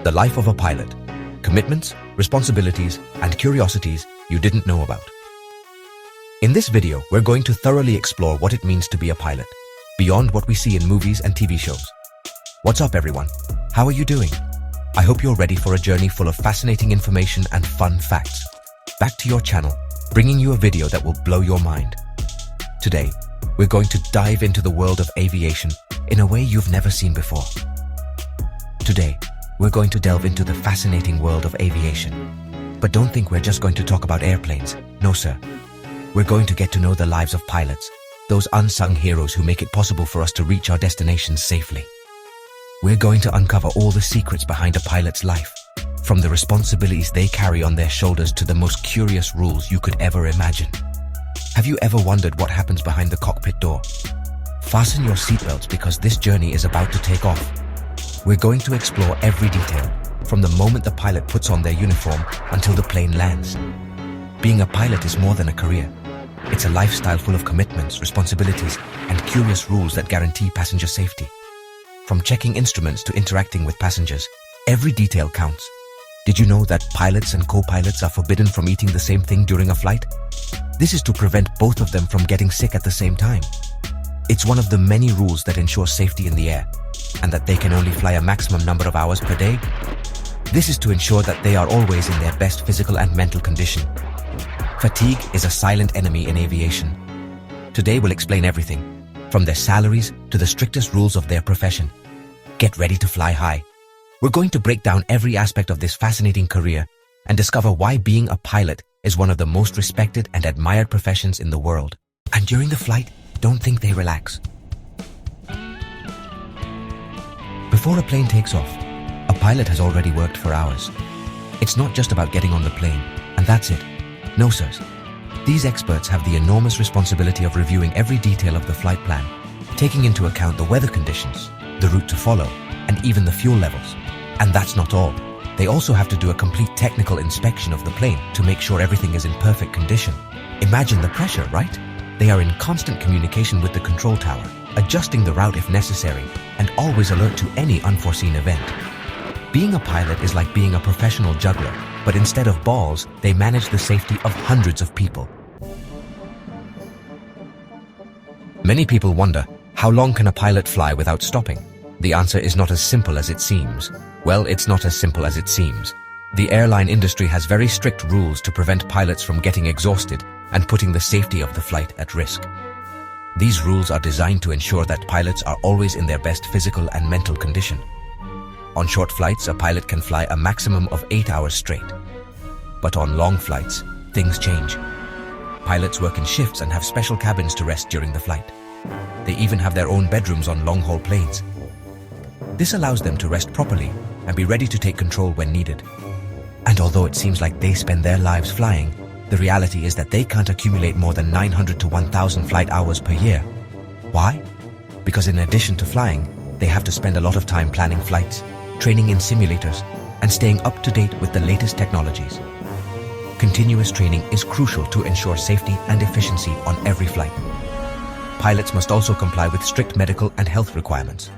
The life of a pilot. Commitments, responsibilities, and curiosities you didn't know about. In this video, we're going to thoroughly explore what it means to be a pilot, beyond what we see in movies and TV shows. What's up, everyone? How are you doing? I hope you're ready for a journey full of fascinating information and fun facts. Back to your channel, bringing you a video that will blow your mind. Today, we're going to dive into the world of aviation in a way you've never seen before. Today, we're going to delve into the fascinating world of aviation. But don't think we're just going to talk about airplanes. No, sir. We're going to get to know the lives of pilots, those unsung heroes who make it possible for us to reach our destinations safely. We're going to uncover all the secrets behind a pilot's life, from the responsibilities they carry on their shoulders to the most curious rules you could ever imagine. Have you ever wondered what happens behind the cockpit door? Fasten your seatbelts because this journey is about to take off. We're going to explore every detail, from the moment the pilot puts on their uniform until the plane lands. Being a pilot is more than a career. It's a lifestyle full of commitments, responsibilities, and curious rules that guarantee passenger safety. From checking instruments to interacting with passengers, every detail counts. Did you know that pilots and co-pilots are forbidden from eating the same thing during a flight? This is to prevent both of them from getting sick at the same time. It's one of the many rules that ensure safety in the air, and that they can only fly a maximum number of hours per day. This is to ensure that they are always in their best physical and mental condition. Fatigue is a silent enemy in aviation. Today we'll explain everything, from their salaries to the strictest rules of their profession. Get ready to fly high. We're going to break down every aspect of this fascinating career and discover why being a pilot is one of the most respected and admired professions in the world. And during the flight, don't think they relax. Before a plane takes off, a pilot has already worked for hours. It's not just about getting on the plane, and that's it. No, sirs. These experts have the enormous responsibility of reviewing every detail of the flight plan, taking into account the weather conditions, the route to follow, and even the fuel levels. And that's not all. They also have to do a complete technical inspection of the plane to make sure everything is in perfect condition. Imagine the pressure, right? They are in constant communication with the control tower, adjusting the route if necessary, and always alert to any unforeseen event. Being a pilot is like being a professional juggler, but instead of balls, they manage the safety of hundreds of people. Many people wonder, how long can a pilot fly without stopping? The answer is not as simple as it seems. Well, it's not as simple as it seems. The airline industry has very strict rules to prevent pilots from getting exhausted and putting the safety of the flight at risk. These rules are designed to ensure that pilots are always in their best physical and mental condition. On short flights, a pilot can fly a maximum of 8 hours straight. But on long flights, things change. Pilots work in shifts and have special cabins to rest during the flight. They even have their own bedrooms on long-haul planes. This allows them to rest properly and be ready to take control when needed. And although it seems like they spend their lives flying, the reality is that they can't accumulate more than 900 to 1,000 flight hours per year. Why? Because in addition to flying, they have to spend a lot of time planning flights, training in simulators, and staying up to date with the latest technologies. Continuous training is crucial to ensure safety and efficiency on every flight. Pilots must also comply with strict medical and health requirements.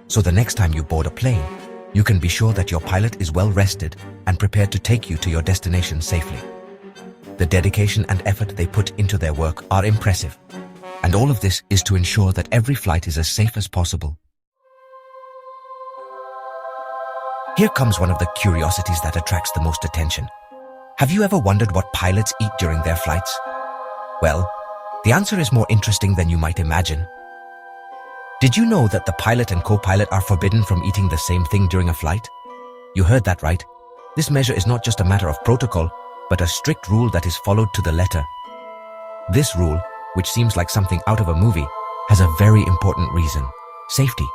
So the next time you board a plane, you can be sure that your pilot is well rested and prepared to take you to your destination safely. The dedication and effort they put into their work are impressive. And all of this is to ensure that every flight is as safe as possible. Here comes one of the curiosities that attracts the most attention. Have you ever wondered what pilots eat during their flights? Well, the answer is more interesting than you might imagine. Did you know that the pilot and co-pilot are forbidden from eating the same thing during a flight? You heard that right. This measure is not just a matter of protocol, but a strict rule that is followed to the letter. This rule, which seems like something out of a movie, has a very important reason: safety.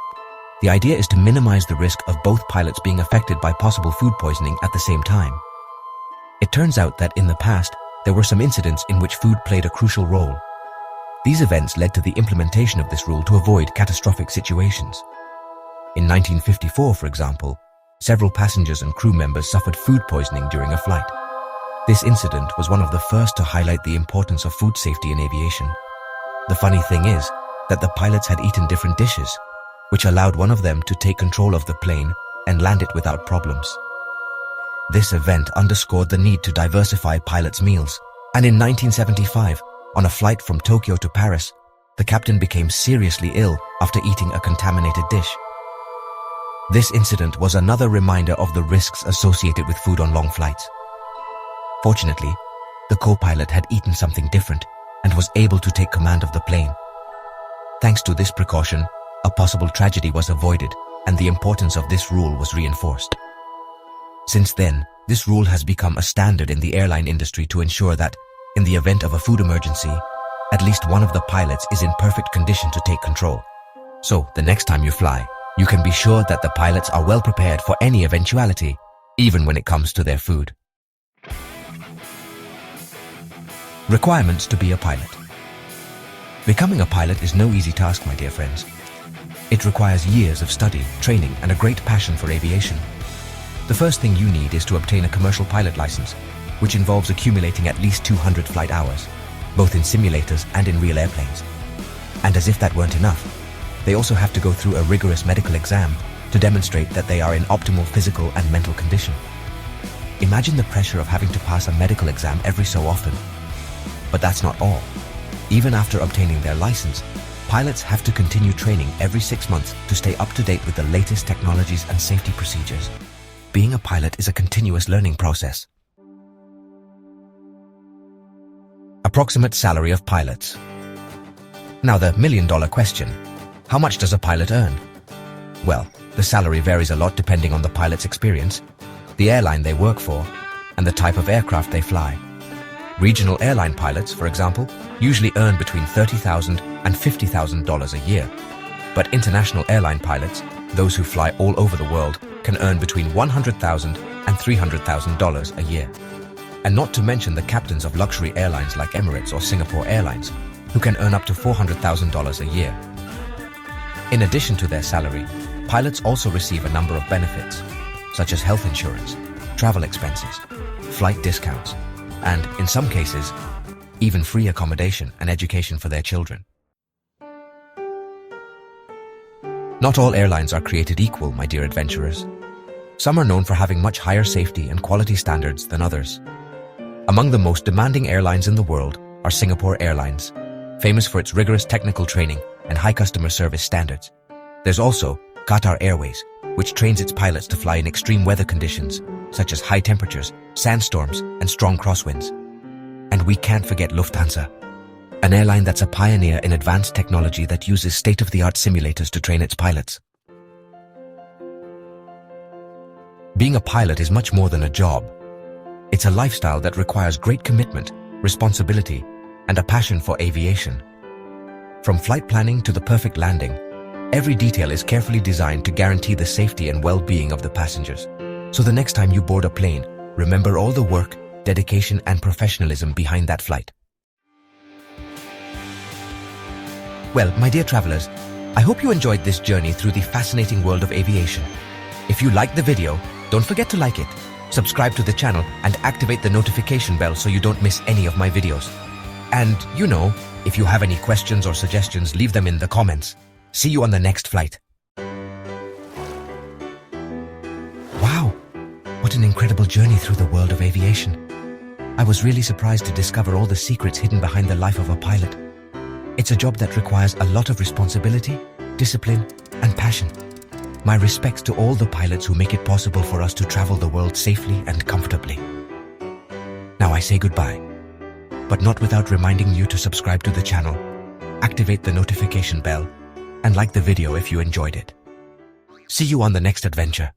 The idea is to minimize the risk of both pilots being affected by possible food poisoning at the same time. It turns out that in the past, there were some incidents in which food played a crucial role. These events led to the implementation of this rule to avoid catastrophic situations. In 1954, for example, several passengers and crew members suffered food poisoning during a flight. This incident was one of the first to highlight the importance of food safety in aviation. The funny thing is that the pilots had eaten different dishes, which allowed one of them to take control of the plane and land it without problems. This event underscored the need to diversify pilots' meals, and in 1975, on a flight from Tokyo to Paris, the captain became seriously ill after eating a contaminated dish. This incident was another reminder of the risks associated with food on long flights. Fortunately, the co-pilot had eaten something different and was able to take command of the plane. Thanks to this precaution, a possible tragedy was avoided, and the importance of this rule was reinforced. Since then, this rule has become a standard in the airline industry to ensure that, in the event of a food emergency, at least one of the pilots is in perfect condition to take control. So, the next time you fly, you can be sure that the pilots are well prepared for any eventuality, even when it comes to their food. Requirements to be a pilot. Becoming a pilot is no easy task, my dear friends. It requires years of study, training, and a great passion for aviation. The first thing you need is to obtain a commercial pilot license, which involves accumulating at least 200 flight hours, both in simulators and in real airplanes. And as if that weren't enough, they also have to go through a rigorous medical exam to demonstrate that they are in optimal physical and mental condition. Imagine the pressure of having to pass a medical exam every so often. But that's not all. Even after obtaining their license, pilots have to continue training every 6 months to stay up to date with the latest technologies and safety procedures. Being a pilot is a continuous learning process. Approximate salary of pilots. Now the million-dollar question. How much does a pilot earn? Well, the salary varies a lot depending on the pilot's experience, the airline they work for, and the type of aircraft they fly. Regional airline pilots, for example, usually earn between $30,000 and $50,000 a year. But international airline pilots, those who fly all over the world, can earn between $100,000 and $300,000 a year. And not to mention the captains of luxury airlines like Emirates or Singapore Airlines, who can earn up to $400,000 a year. In addition to their salary, pilots also receive a number of benefits, such as health insurance, travel expenses, flight discounts, and, in some cases, even free accommodation and education for their children. Not all airlines are created equal, my dear adventurers. Some are known for having much higher safety and quality standards than others. Among the most demanding airlines in the world are Singapore Airlines, famous for its rigorous technical training and high customer service standards. There's also Qatar Airways, which trains its pilots to fly in extreme weather conditions, such as high temperatures, sandstorms, and strong crosswinds. And we can't forget Lufthansa, an airline that's a pioneer in advanced technology that uses state-of-the-art simulators to train its pilots. Being a pilot is much more than a job. It's a lifestyle that requires great commitment, responsibility, and a passion for aviation. From flight planning to the perfect landing, every detail is carefully designed to guarantee the safety and well-being of the passengers. So the next time you board a plane, remember all the work, dedication, and professionalism behind that flight. Well, my dear travelers, I hope you enjoyed this journey through the fascinating world of aviation. If you liked the video, don't forget to like it, subscribe to the channel, and activate the notification bell so you don't miss any of my videos. And, if you have any questions or suggestions, leave them in the comments. See you on the next flight. Wow, what an incredible journey through the world of aviation. I was really surprised to discover all the secrets hidden behind the life of a pilot. It's a job that requires a lot of responsibility, discipline, and passion. My respects to all the pilots who make it possible for us to travel the world safely and comfortably. Now I say goodbye, but not without reminding you to subscribe to the channel, activate the notification bell, and like the video if you enjoyed it. See you on the next adventure.